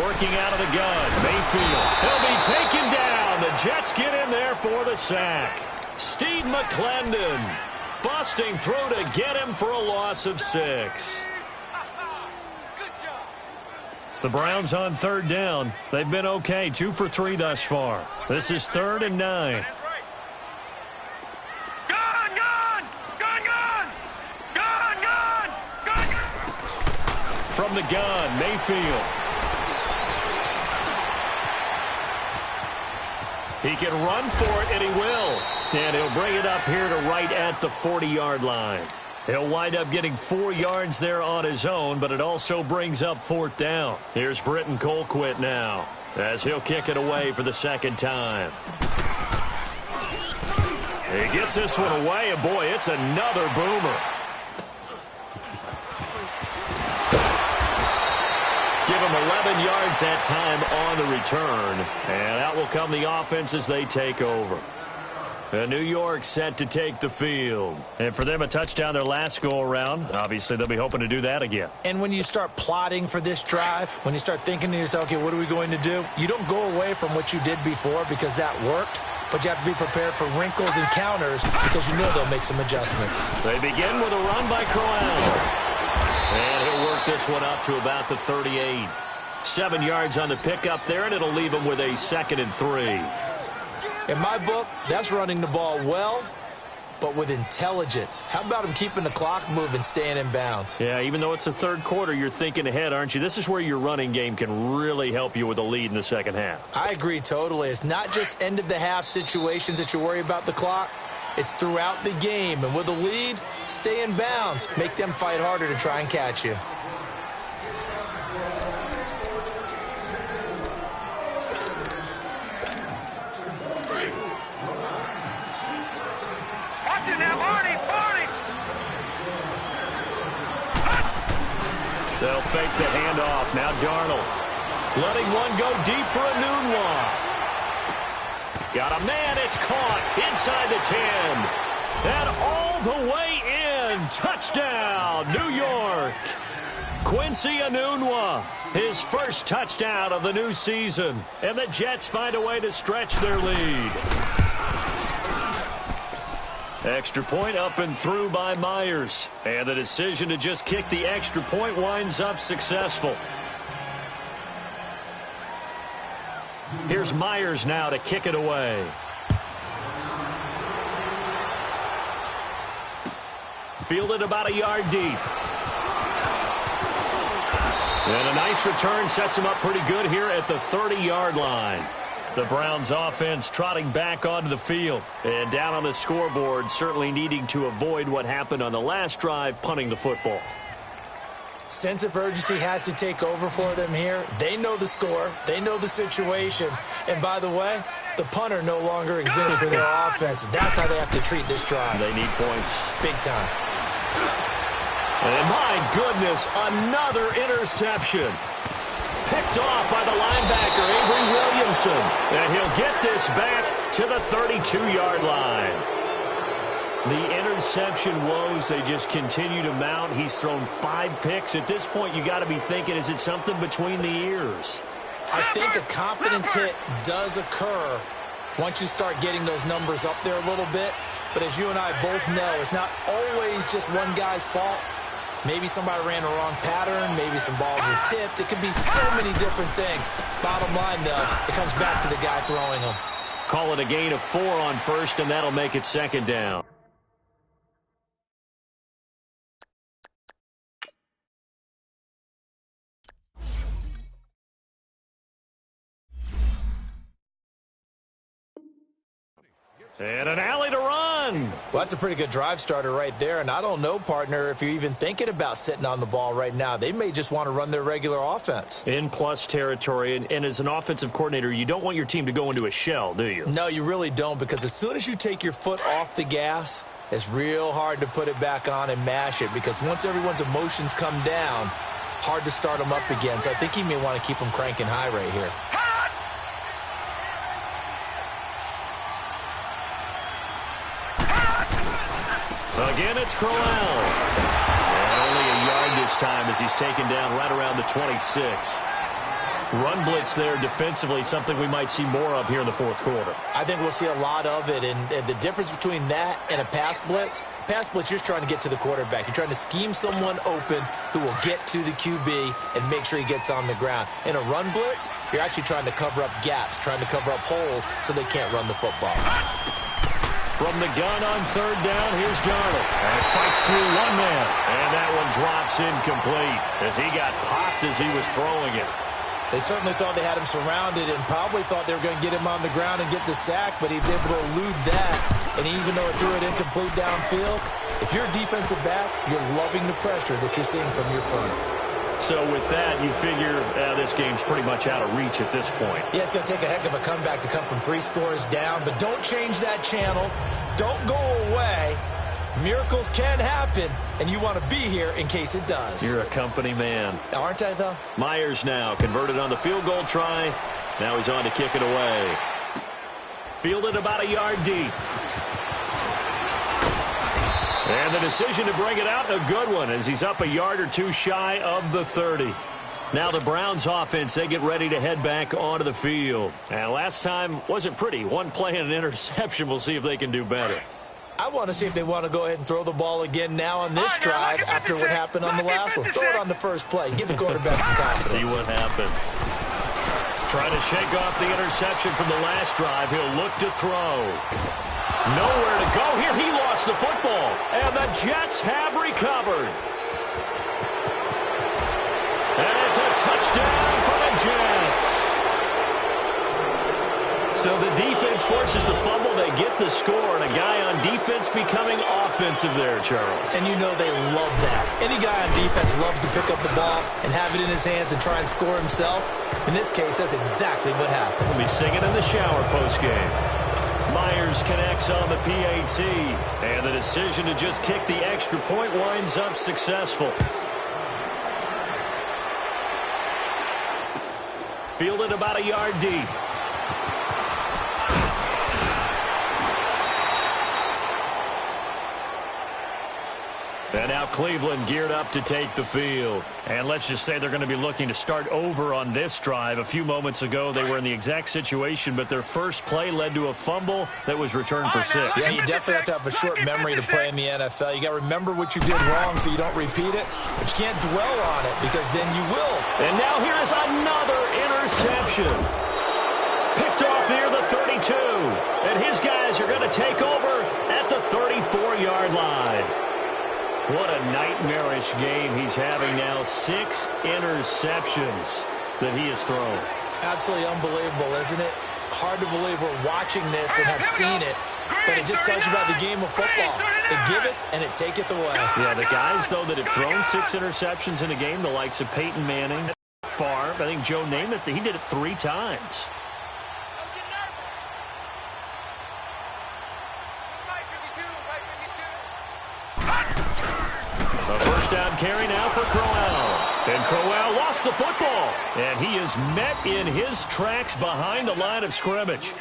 Working out of the gun. Mayfield. He'll be taken down. The Jets get in there for the sack. Steve McClendon busting through to get him for a loss of 6. The Browns on 3rd down. They've been okay. 2 for 3 thus far. This is 3rd and 9. Gun, gun! Gun, gun! Gun, gun! Gun, gun! From the gun, Mayfield. He can run for it, and he will. And he'll bring it up here to right at the 40-yard line. He'll wind up getting 4 yards there on his own, but it also brings up 4th down. Here's Britton Colquitt now, as he'll kick it away for the 2nd time. He gets this one away, and boy, it's another boomer. Give him 11 yards that time on the return, and out will come the offense as they take over. New York set to take the field. And for them, a touchdown their last go-around. Obviously, they'll be hoping to do that again. And when you start plotting for this drive, when you start thinking to yourself, okay, what are we going to do? You don't go away from what you did before because that worked, but you have to be prepared for wrinkles and counters because you know they'll make some adjustments. They begin with a run by Crowell. And he'll work this one up to about the 38. 7 yards on the pickup there, and it'll leave him with a 2nd and 3. In my book, that's running the ball well, but with intelligence. How about him keeping the clock moving, staying in bounds? Yeah, even though it's the 3rd quarter, you're thinking ahead, aren't you? This is where your running game can really help you with a lead in the 2nd half. I agree totally. It's not just end-of-the-half situations that you worry about the clock. It's throughout the game. And with a lead, stay in bounds. Make them fight harder to try and catch you. They'll fake the handoff. Now Darnold. Letting one go deep for Enunwa. Got a man. It's caught inside the 10. And all the way in. Touchdown, New York. Quincy Enunwa. His first touchdown of the new season. And the Jets find a way to stretch their lead. Extra point up and through by Myers. And the decision to just kick the extra point winds up successful. Here's Myers now to kick it away. Fielded about a yard deep. And a nice return sets him up pretty good here at the 30-yard line. The Browns offense trotting back onto the field. And down on the scoreboard, certainly needing to avoid what happened on the last drive, punting the football. Sense of urgency has to take over for them here. They know the score. They know the situation. And by the way, the punter no longer exists for their offense. That's how they have to treat this drive. They need points. Big time. And my goodness, another interception. Picked off by the linebacker, Avery Williamson. And he'll get this back to the 32-yard line. The interception woes, they just continue to mount. He's thrown 5 picks. At this point, you got to be thinking, is it something between the ears? I think a confidence hit does occur once you start getting those numbers up there a little bit. But as you and I both know, it's not always just one guy's fault. Maybe somebody ran the wrong pattern. Maybe some balls were tipped. It could be so many different things. Bottom line, though, it comes back to the guy throwing them. Call it a gain of 4 on first, and that'll make it second down. And an alley to run. Well, that's a pretty good drive starter right there. And I don't know, partner, if you're even thinking about sitting on the ball right now. They may just want to run their regular offense. In plus territory. And as an offensive coordinator, you don't want your team to go into a shell, do you? No, you really don't, because as soon as you take your foot off the gas, it's real hard to put it back on and mash it, because once everyone's emotions come down, hard to start them up again. So I think he may want to keep them cranking high right here. Again, it's Crowell. And only a yard this time as he's taken down right around the 26. Run blitz there defensively, something we might see more of here in the fourth quarter. I think we'll see a lot of it, and the difference between that and a pass blitz, you're just trying to get to the quarterback. You're trying to scheme someone open who will get to the QB and make sure he gets on the ground. In a run blitz, you're actually trying to cover up gaps, trying to cover up holes so they can't run the football. From the gun on third down, here's Darnold. And fights through one man. And that one drops incomplete as he got popped as he was throwing it. They certainly thought they had him surrounded and probably thought they were going to get him on the ground and get the sack, but he was able to elude that. And even though it threw it incomplete downfield, if you're a defensive back, you're loving the pressure that you're seeing from your front. So with that, you figure this game's pretty much out of reach at this point. Yeah, it's going to take a heck of a comeback to come from 3 scores down, but don't change that channel. Don't go away. Miracles can happen, and you want to be here in case it does. You're a company man. Aren't I, though? Myers now converted on the field goal try. Now he's on to kick it away. Fielded about a yard deep. And the decision to bring it out, a good one, as he's up a yard or two shy of the 30. Now the Browns offense, they get ready to head back onto the field. And last time wasn't pretty. One play and an interception. We'll see if they can do better. I want to see if they want to go ahead and throw the ball again now on this drive after what happened on the last one. Throw it on the first play. Give the quarterback some confidence. See what happens. Trying to shake off the interception from the last drive. He'll look to throw. Nowhere to go here. He lost the football. And the Jets have recovered. And it's a touchdown for the Jets. So the defense forces the fumble. They get the score. And a guy on defense becoming offensive there, Charles. And you know they love that. Any guy on defense loves to pick up the ball and have it in his hands and try and score himself. In this case, that's exactly what happened. We'll be singing in the shower postgame. Myers connects on the PAT, and the decision to just kick the extra point winds up successful. Fielded about a yard deep. And now Cleveland geared up to take the field. And let's just say they're going to be looking to start over on this drive. A few moments ago, they were in the exact situation, but their first play led to a fumble that was returned for 6. Yeah, you definitely have to have a short memory to play in the NFL. You got to remember what you did wrong so you don't repeat it, but you can't dwell on it because then you will. And now here is another interception. Picked off near the 32. And his guys are going to take over at the 34-yard line. What a nightmarish game he's having now. 6 interceptions that he has thrown. Absolutely unbelievable, isn't it? Hard to believe we're watching this and have seen it, but it just tells you about the game of football. It giveth and it taketh away. Yeah, the guys, though, that have thrown 6 interceptions in a game, the likes of Peyton Manning, Favre, I think Joe Namath, he did it 3 times. A first down carry now for Crowell. And Crowell lost the football. And he is met in his tracks behind the line of scrimmage.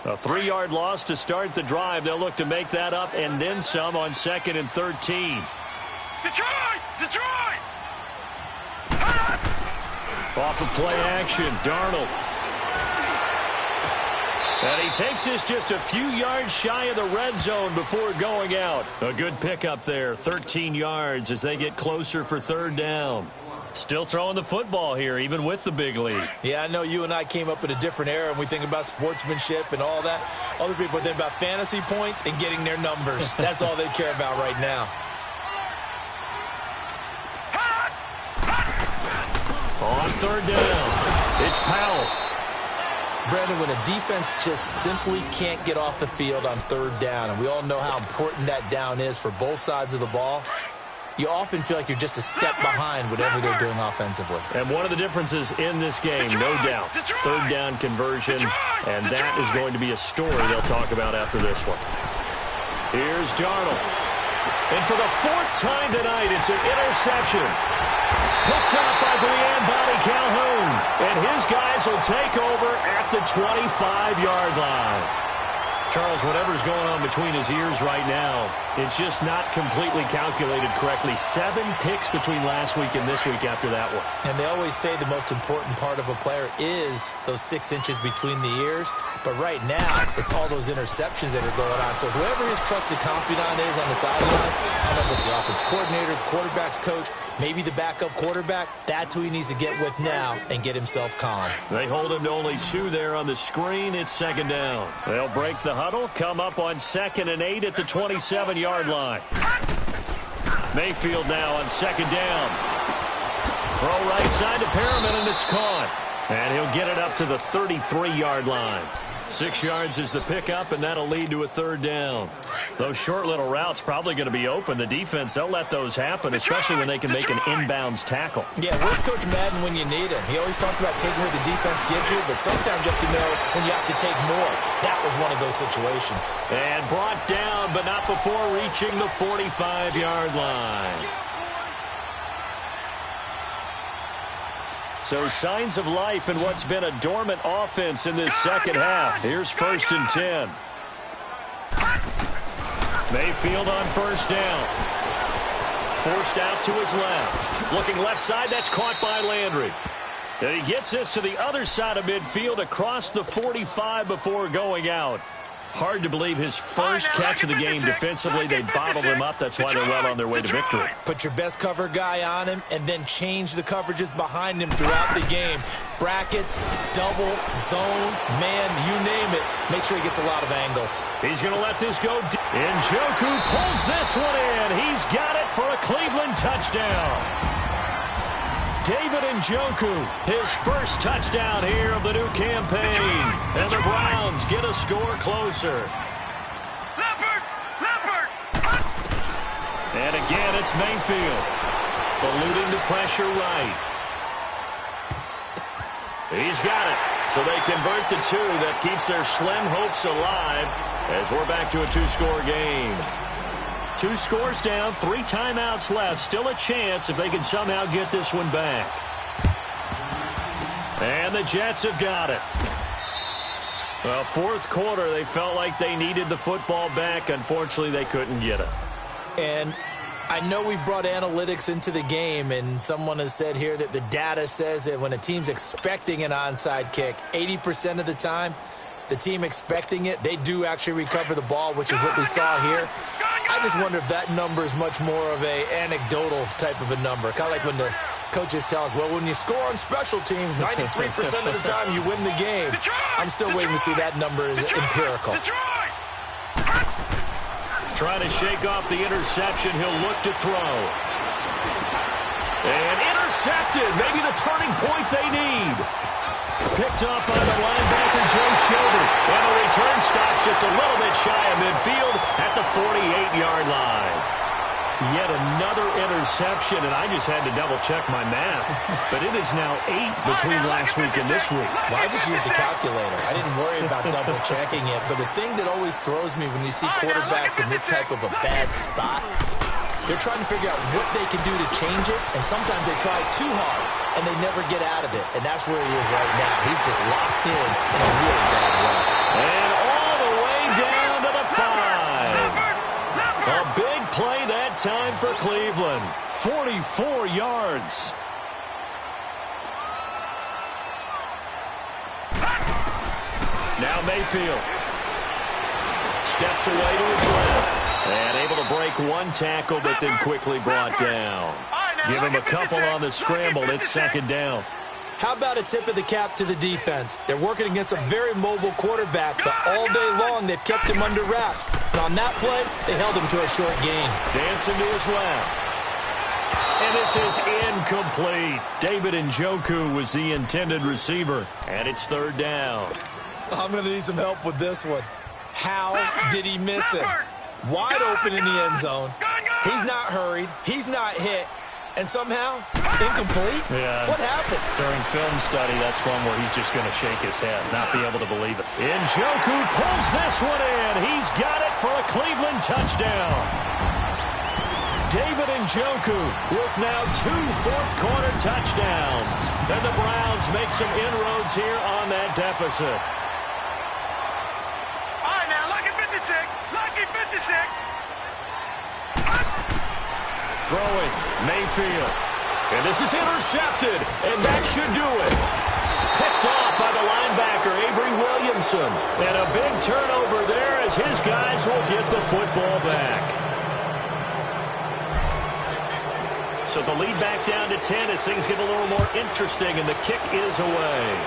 A A 3-yard loss to start the drive. They'll look to make that up and then some on 2nd and 13. Detroit! Detroit! Off of play action, Darnold. And he takes this just a few yards shy of the red zone before going out. A good pickup there, 13 yards as they get closer for 3rd down. Still throwing the football here, even with the big lead. Yeah, I know you and I came up in a different era, and we think about sportsmanship and all that. Other people think about fantasy points and getting their numbers. That's all they care about right now. On 3rd down, it's Powell. Brandon, when a defense just simply can't get off the field on 3rd down, and we all know how important that down is for both sides of the ball, you often feel like you're just a step behind whatever they're doing offensively. And one of the differences in this game, no doubt, 3rd down conversion, and that is going to be a story they'll talk about after this one. Here's Darnold. And for the 4th time tonight, it's an interception. Picked up by Body Calhoun. And his guys will take over at the 25-yard line. Charles, whatever's going on between his ears right now, it's just not completely calculated correctly. 7 picks between last week and this week after that one. And they always say the most important part of a player is those 6 inches between the ears. But right now, it's all those interceptions that are going on. So whoever his trusted confidant is on the sidelines, I don't know if it's the offense coordinator, the quarterback's coach, maybe the backup quarterback, that's who he needs to get with now and get himself calm. They hold him to only 2 there on the screen. It's 2nd down. They'll break the huddle, come up on 2nd and 8 at the 27-yard line. Mayfield now on 2nd down. Throw right side to Perriman, and it's caught. And he'll get it up to the 33-yard line. 6 yards is the pickup, and that'll lead to a 3rd down. Those short little routes probably going to be open. The defense, they'll let those happen, especially when they can make an inbounds tackle. Yeah, where's Coach Madden when you need him? He always talked about taking what the defense gives you, but sometimes you have to know when you have to take more. That was one of those situations. And brought down, but not before reaching the 45-yard line. So signs of life in what's been a dormant offense in this second half. Here's 1st and 10. Mayfield on 1st down. Forced out to his left. Looking left side, that's caught by Landry. And he gets this to the other side of midfield across the 45 before going out. Hard to believe his first catch of the game defensively. They bottled him up. That's why they're well on their way to victory. Put your best cover guy on him and then change the coverages behind him throughout the game. Brackets, double, zone, man, you name it. Make sure he gets a lot of angles. He's going to let this go. Njoku pulls this one in. He's got it for a Cleveland touchdown. David Njoku, his first touchdown here of the new campaign. And the Browns get a score closer. Leopard! And again, it's Mayfield. Eluding the pressure right. He's got it. So they convert the 2. That keeps their slim hopes alive as we're back to a 2-score game. 2 scores down, 3 timeouts left. Still a chance if they can somehow get this one back. And the Jets have got it. Well, 4th quarter, they felt like they needed the football back. Unfortunately, they couldn't get it. And I know we brought analytics into the game, and someone has said here that the data says that when a team's expecting an onside kick, 80% of the time, the team expecting it, they do actually recover the ball, which is what we saw here. I just wonder if that number is much more of a anecdotal type of a number. Kind of like when the coaches tell us, well, when you score on special teams, 93% of the time you win the game. I'm still waiting to see that number is empirical. Trying to shake off the interception. He'll look to throw. And intercepted. Maybe the turning point they need. Picked up by the linebacker, Joe Schobert. And the return stops just a little bit shy of midfield at the 48-yard line. Yet another interception, and I just had to double-check my math. But it is now 8 between last week and this week. Well, I just used a calculator. I didn't worry about double-checking it. But the thing that always throws me when you see quarterbacks in this type of a bad spot, they're trying to figure out what they can do to change it, and sometimes they try too hard, and they never get out of it. And that's where he is right now. He's just locked in a really bad way. And all time for Cleveland. 44 yards. Now Mayfield steps away to his left. And able to break one tackle, but then quickly brought down. Give him a couple on the scramble. It's second down. How about a tip of the cap to the defense? They're working against a very mobile quarterback, but all day long they've kept him under wraps. And on that play, they held him to a short gain. Dancing to his left. And this is incomplete. David Njoku was the intended receiver, and it's third down. I'm going to need some help with this one. How did he miss it? Wide open in the end zone. He's not hurried. He's not hit. And somehow, incomplete? Yeah. What happened? During film study, that's one where he's just going to shake his head, not be able to believe it. Njoku pulls this one in. He's got it for a Cleveland touchdown. David Njoku with now 2 fourth-quarter touchdowns. And the Browns make some inroads here on that deficit. All right, now, lucky 56. Lucky 56. Throwing, Mayfield. And this is intercepted, and that should do it. Picked off by the linebacker, Avery Williamson. And a big turnover there as his guys will get the football back. So the lead back down to 10 as things get a little more interesting, and the kick is away.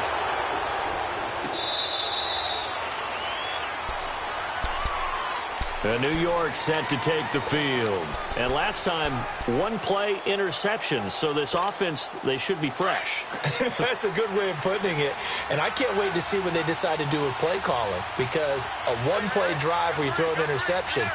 New York set to take the field. And last time, one play interception. So this offense, they should be fresh. That's a good way of putting it. And I can't wait to see what they decide to do with play calling. Because a one-play drive where you throw an interception,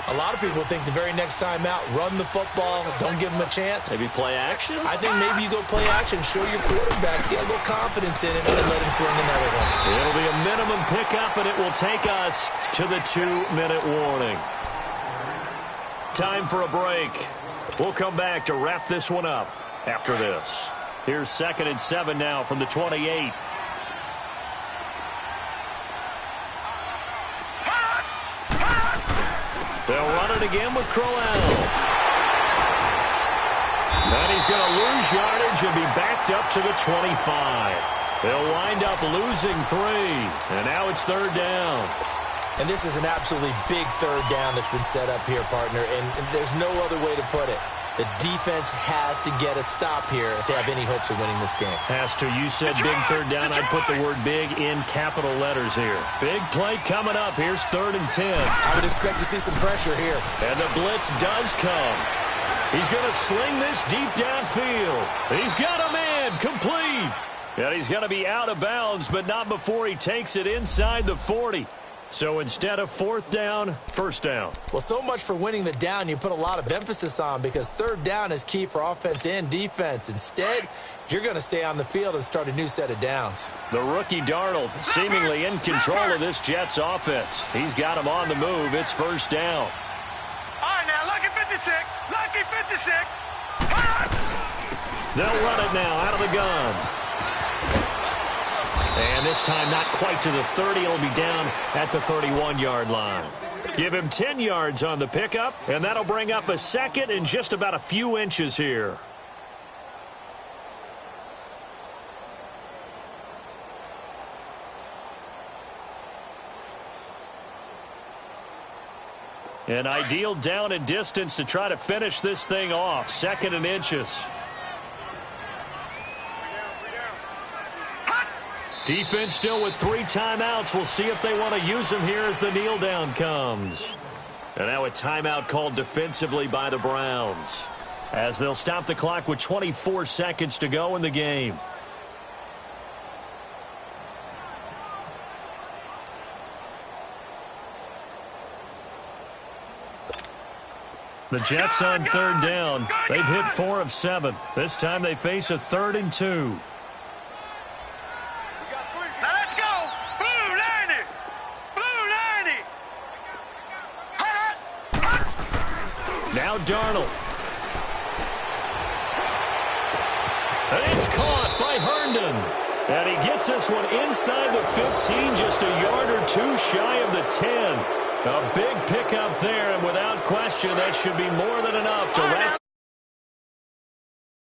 a lot of people think the very next time out, run the football, don't give them a chance. Maybe play action? I think maybe you go play action, show your quarterback, get a little confidence in it, and then let him fling another one. It'll be a minimum pickup, and it will take us to the 2-minute warning. Time for a break. We'll come back to wrap this one up after this. Here's 2nd and 7 now from the 28. They'll run it again with Crowell. And he's going to lose yardage and be backed up to the 25. They'll wind up losing 3. And now it's third down. And this is an absolutely big third down that's been set up here, partner. And there's no other way to put it. The defense has to get a stop here if they have any hopes of winning this game. Has to. You said big third down. I'd put the word big in capital letters here. Big play coming up. Here's 3rd and 10. I would expect to see some pressure here. And the blitz does come. He's going to sling this deep downfield. He's got a man complete. And he's going to be out of bounds, but not before he takes it inside the 40. So instead of 4th down, 1st down. Well, so much for winning the down you put a lot of emphasis on, because third down is key for offense and defense. Instead, you're going to stay on the field and start a new set of downs. The rookie Darnold seemingly in control of this Jets offense. He's got him on the move. It's 1st down. All right, now, lucky 56. Lucky 56. They'll run it now out of the gun. And this time not quite to the 30. It'll be down at the 31-yard line. Give him 10 yards on the pickup, and that'll bring up a 2nd and just about a few inches here. An ideal down and distance to try to finish this thing off. 2nd and inches. Defense still with 3 timeouts. We'll see if they want to use them here as the kneel down comes. And now a timeout called defensively by the Browns, as they'll stop the clock with 24 seconds to go in the game. The Jets on 3rd down. They've hit 4 of 7. This time they face a 3rd and 2. Now Darnold. And it's caught by Herndon. And he gets this one inside the 15, just a yard or 2 shy of the 10. A big pickup there, and without question, that should be more than enough to wrap